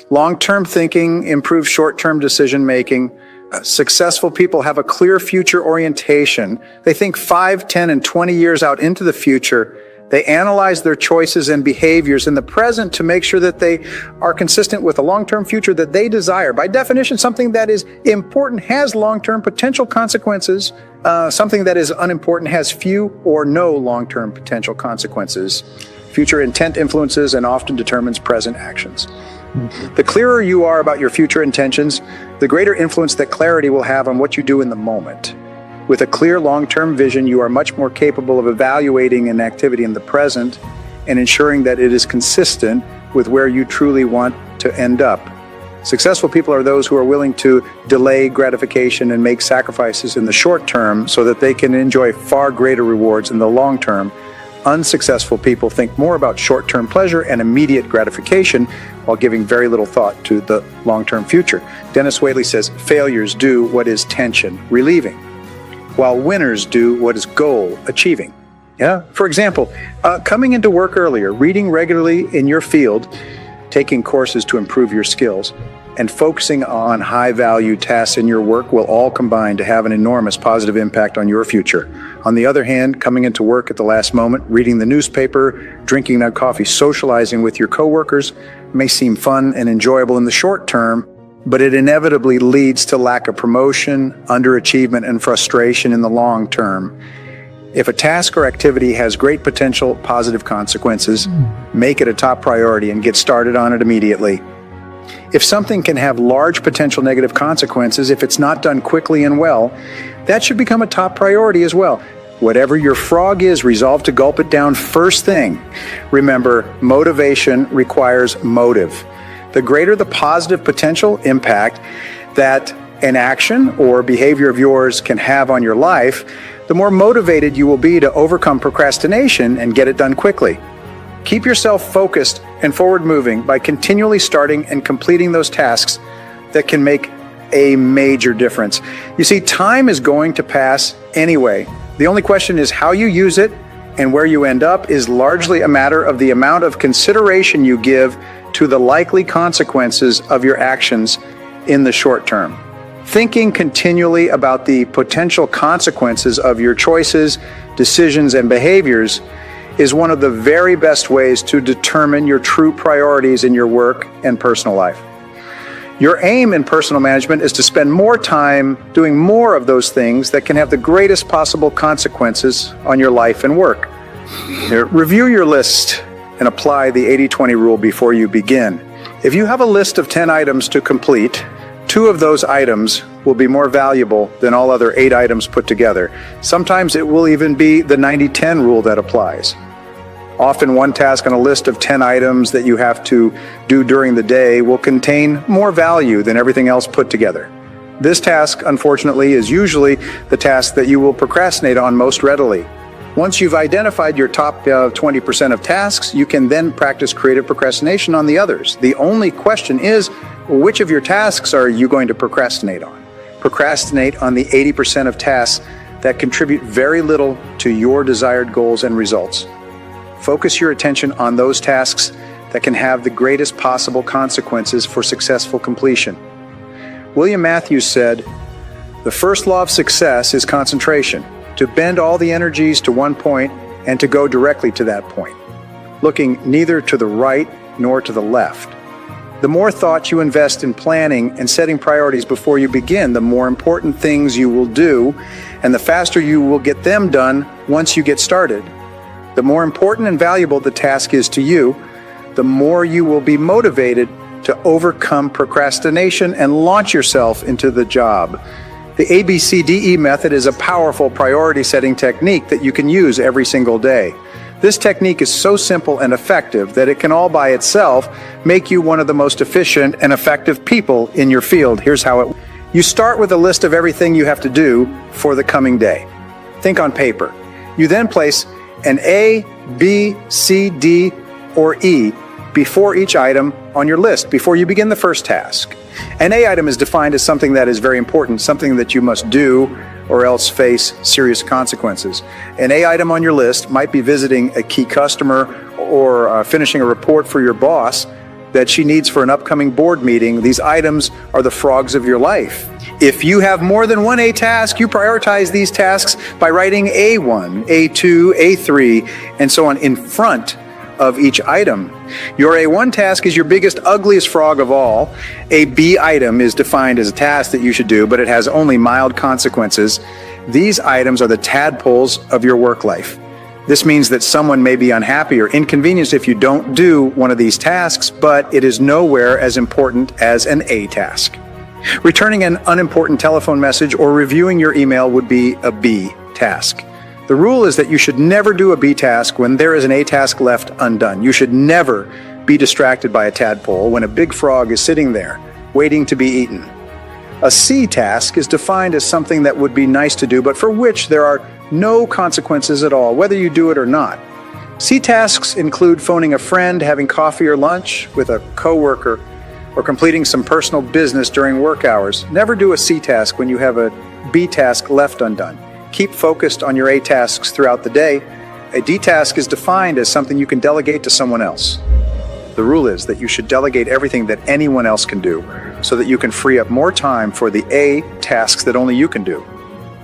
Long-term thinking improves short-term decision-making. Successful people have a clear future orientation. They think 5, 10, and 20 years out into the future. They analyze their choices and behaviors in the present to make sure that they are consistent with a long-term future that they desire. By definition, something that is important has long-term potential consequences. Something that is unimportant has few or no long-term potential consequences. Future intent influences and often determines present actions. The clearer you are about your future intentions, the greater influence that clarity will have on what you do in the moment. With a clear long-term vision, you are much more capable of evaluating an activity in the present and ensuring that it is consistent with where you truly want to end up. Successful people are those who are willing to delay gratification and make sacrifices in the short term so that they can enjoy far greater rewards in the long term. Unsuccessful people think more about short-term pleasure and immediate gratification while giving very little thought to the long-term future. Dennis Whaley says, failures do what is tension relieving, while winners do what is goal achieving. Yeah. For example, coming into work earlier, reading regularly in your field, taking courses to improve your skills, and focusing on high-value tasks in your work will all combine to have an enormous positive impact on your future. On the other hand, coming into work at the last moment, reading the newspaper, drinking that coffee, socializing with your coworkers may seem fun and enjoyable in the short term, but it inevitably leads to lack of promotion, underachievement, and frustration in the long term. If a task or activity has great potential positive consequences, make it a top priority and get started on it immediately. If something can have large potential negative consequences, if it's not done quickly and well, that should become a top priority as well. Whatever your frog is, resolve to gulp it down first thing. Remember, motivation requires motive. The greater the positive potential impact that an action or behavior of yours can have on your life, the more motivated you will be to overcome procrastination and get it done quickly. Keep yourself focused and forward-moving by continually starting and completing those tasks that can make a major difference. You see, time is going to pass anyway. The only question is how you use it, and where you end up is largely a matter of the amount of consideration you give to the likely consequences of your actions in the short term. Thinking continually about the potential consequences of your choices, decisions, and behaviors is one of the very best ways to determine your true priorities in your work and personal life. Your aim in personal management is to spend more time doing more of those things that can have the greatest possible consequences on your life and work. Review your list and apply the 80-20 rule before you begin. If you have a list of 10 items to complete, 2 of those items will be more valuable than all other 8 items put together. Sometimes it will even be the 90-10 rule that applies. Often one task on a list of 10 items that you have to do during the day will contain more value than everything else put together. This task, unfortunately, is usually the task that you will procrastinate on most readily. Once you've identified your top 20% of tasks, you can then practice creative procrastination on the others. The only question is, which of your tasks are you going to procrastinate on? Procrastinate on the 80% of tasks that contribute very little to your desired goals and results. Focus your attention on those tasks that can have the greatest possible consequences for successful completion. William Matthews said, "The first law of success is concentration, to bend all the energies to one point and to go directly to that point, looking neither to the right nor to the left. The more thought you invest in planning and setting priorities before you begin, the more important things you will do, and the faster you will get them done once you get started. The more important and valuable the task is to you, the more you will be motivated to overcome procrastination and launch yourself into the job." The ABCDE method is a powerful priority-setting technique that you can use every single day. This technique is so simple and effective that it can all by itself make you one of the most efficient and effective people in your field. Here's how it works. You start with a list of everything you have to do for the coming day. Think on paper. You then place an A, B, C, D, or E before each item on your list before you begin the first task. An A item is defined as something that is very important, something that you must do or else face serious consequences. An A item on your list might be visiting a key customer or finishing a report for your boss. that she needs for an upcoming board meeting. These items are the frogs of your life. If you have more than one A task, you prioritize these tasks by writing A1, A2, A3, and so on in front of each item. Your A1 task is your biggest, ugliest frog of all. A B item is defined as a task that you should do, but it has only mild consequences. These items are the tadpoles of your work life. This means that someone may be unhappy or inconvenienced if you don't do one of these tasks, but it is nowhere as important as an A task. Returning an unimportant telephone message or reviewing your email would be a B task. The rule is that you should never do a B task when there is an A task left undone. You should never be distracted by a tadpole when a big frog is sitting there, waiting to be eaten. A C task is defined as something that would be nice to do, but for which there are no consequences at all, whether you do it or not. C tasks include phoning a friend, having coffee or lunch with a coworker, or completing some personal business during work hours. Never do a C task when you have a B task left undone. Keep focused on your A tasks throughout the day. A D task is defined as something you can delegate to someone else. The rule is that you should delegate everything that anyone else can do so that you can free up more time for the A tasks that only you can do.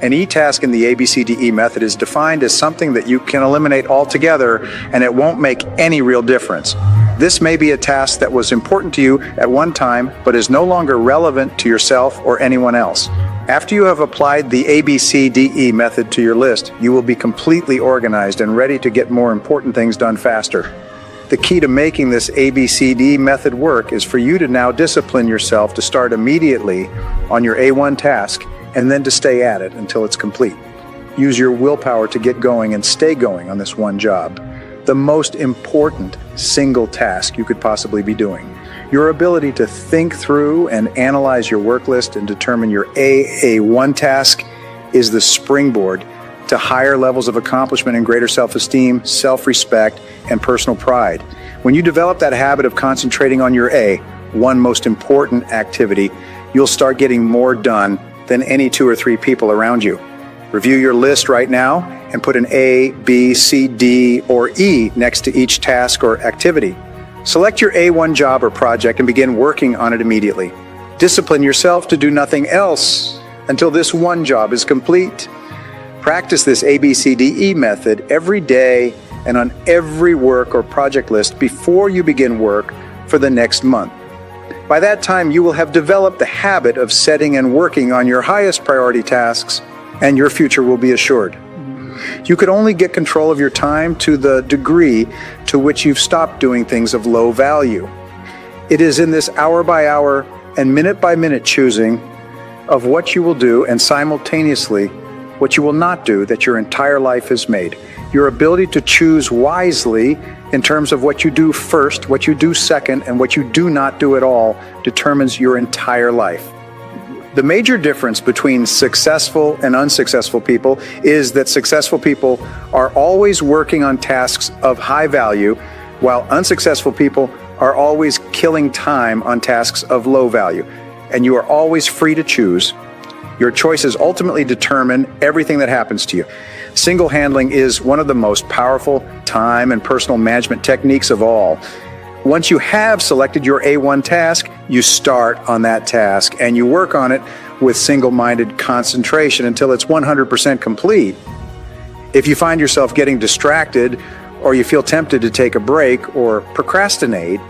An E task in the ABCDE method is defined as something that you can eliminate altogether and it won't make any real difference. This may be a task that was important to you at one time, but is no longer relevant to yourself or anyone else. After you have applied the ABCDE method to your list, you will be completely organized and ready to get more important things done faster. The key to making this ABCD method work is for you to now discipline yourself to start immediately on your A1 task and then to stay at it until it's complete. Use your willpower to get going and stay going on this one job, the most important single task you could possibly be doing. Your ability to think through and analyze your work list and determine your A1 task is the springboard to higher levels of accomplishment and greater self-esteem, self-respect, and personal pride. When you develop that habit of concentrating on your A, one most important activity, you'll start getting more done than any 2 or 3 people around you. Review your list right now and put an A, B, C, D, or E next to each task or activity. Select your A1 job or project and begin working on it immediately. Discipline yourself to do nothing else until this one job is complete. Practice this ABCDE method every day and on every work or project list before you begin work for the next month. By that time, you will have developed the habit of setting and working on your highest priority tasks, and your future will be assured. You could only get control of your time to the degree to which you've stopped doing things of low value. It is in this hour by hour and minute by minute choosing of what you will do and simultaneously what you will not do that your entire life is made. Your ability to choose wisely in terms of what you do first, what you do second, and what you do not do at all determines your entire life. The major difference between successful and unsuccessful people is that successful people are always working on tasks of high value, while unsuccessful people are always killing time on tasks of low value. And you are always free to choose. Your choices ultimately determine everything that happens to you. Single handling is one of the most powerful time and personal management techniques of all. Once you have selected your A1 task, you start on that task and you work on it with single-minded concentration until it's 100% complete. If you find yourself getting distracted or you feel tempted to take a break or procrastinate,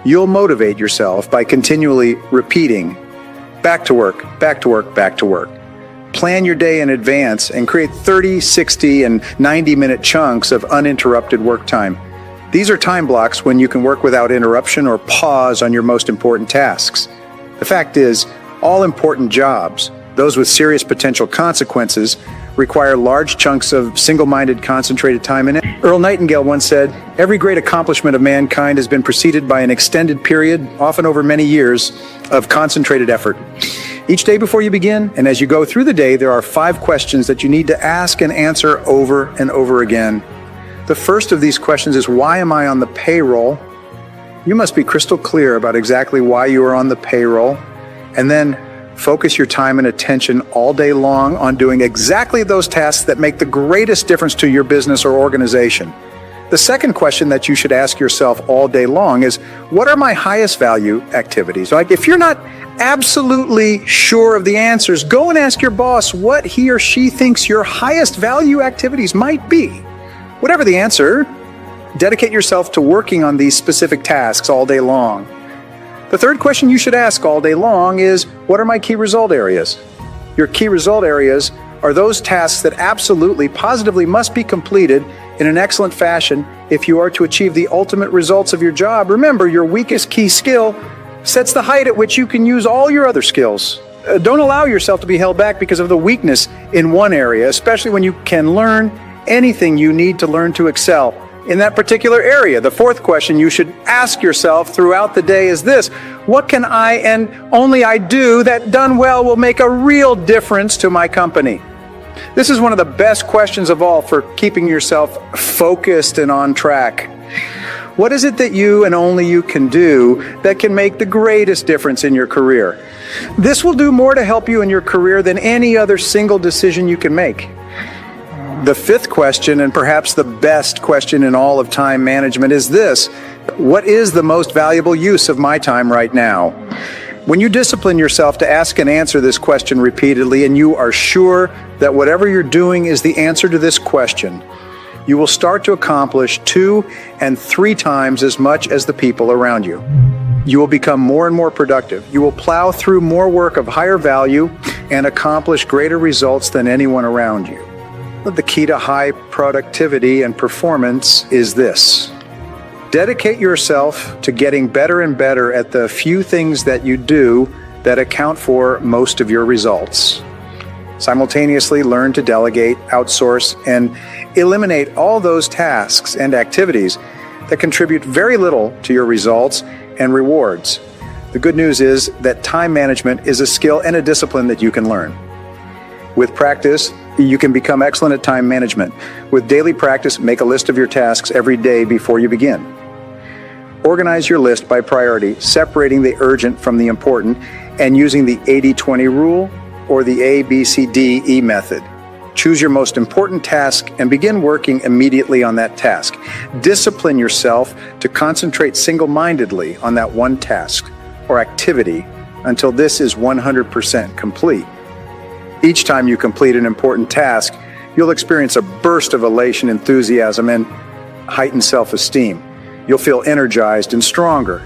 you'll motivate yourself by continually repeating, back to work, back to work, back to work. Plan your day in advance and create 30, 60, and 90-minute chunks of uninterrupted work time. These are time blocks when you can work without interruption or pause on your most important tasks. The fact is, all important jobs, those with serious potential consequences, require large chunks of single-minded, concentrated time in it. Earl Nightingale once said, "Every great accomplishment of mankind has been preceded by an extended period, often over many years, of concentrated effort." Each day before you begin, and as you go through the day, there are 5 questions that you need to ask and answer over and over again. The first of these questions is, why am I on the payroll? You must be crystal clear about exactly why you are on the payroll, and then focus your time and attention all day long on doing exactly those tasks that make the greatest difference to your business or organization. The second question that you should ask yourself all day long is, what are my highest value activities? Like, if you're not absolutely sure of the answers, go and ask your boss what he or she thinks your highest value activities might be. Whatever the answer, dedicate yourself to working on these specific tasks all day long. The third question you should ask all day long is, what are my key result areas? Your key result areas are those tasks that absolutely, positively must be completed in an excellent fashion if you are to achieve the ultimate results of your job. Remember, your weakest key skill sets the height at which you can use all your other skills. Don't allow yourself to be held back because of the weakness in one area, especially when you can learn anything you need to learn to excel in that particular area. The fourth question you should ask yourself throughout the day is this: what can I and only I do that done well will make a real difference to my company? This is one of the best questions of all for keeping yourself focused and on track. What is it that you and only you can do that can make the greatest difference in your career? This will do more to help you in your career than any other single decision you can make. The fifth question, and perhaps the best question in all of time management, is this: what is the most valuable use of my time right now? When you discipline yourself to ask and answer this question repeatedly, and you are sure that whatever you're doing is the answer to this question, you will start to accomplish 2 and 3 times as much as the people around you. You will become more and more productive. You will plow through more work of higher value and accomplish greater results than anyone around you. The key to high productivity and performance is this: dedicate yourself to getting better and better at the few things that you do that account for most of your results. Simultaneously learn to delegate, outsource, and eliminate all those tasks and activities that contribute very little to your results and rewards. The good news is that time management is a skill and a discipline that you can learn. With practice, you can become excellent at time management. With daily practice, make a list of your tasks every day before you begin. Organize your list by priority, separating the urgent from the important, and using the 80-20 rule or the ABCDE method. Choose your most important task and begin working immediately on that task. Discipline yourself to concentrate single-mindedly on that one task or activity until this is 100% complete. Each time you complete an important task, you'll experience a burst of elation, enthusiasm, and heightened self-esteem. You'll feel energized and stronger.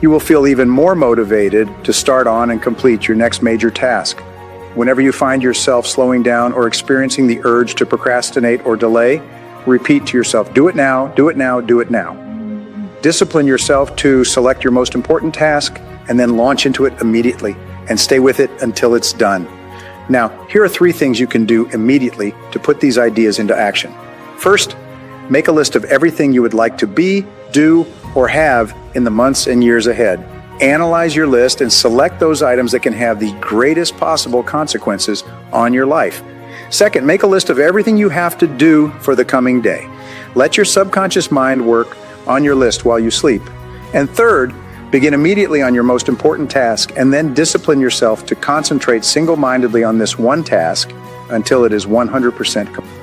You will feel even more motivated to start on and complete your next major task. Whenever you find yourself slowing down or experiencing the urge to procrastinate or delay, repeat to yourself, do it now, do it now, do it now. Discipline yourself to select your most important task and then launch into it immediately and stay with it until it's done. Now, here are 3 things you can do immediately to put these ideas into action. First, make a list of everything you would like to be, do, or have in the months and years ahead. Analyze your list and select those items that can have the greatest possible consequences on your life. Second, make a list of everything you have to do for the coming day. Let your subconscious mind work on your list while you sleep. And third, begin immediately on your most important task and then discipline yourself to concentrate single-mindedly on this one task until it is 100% complete.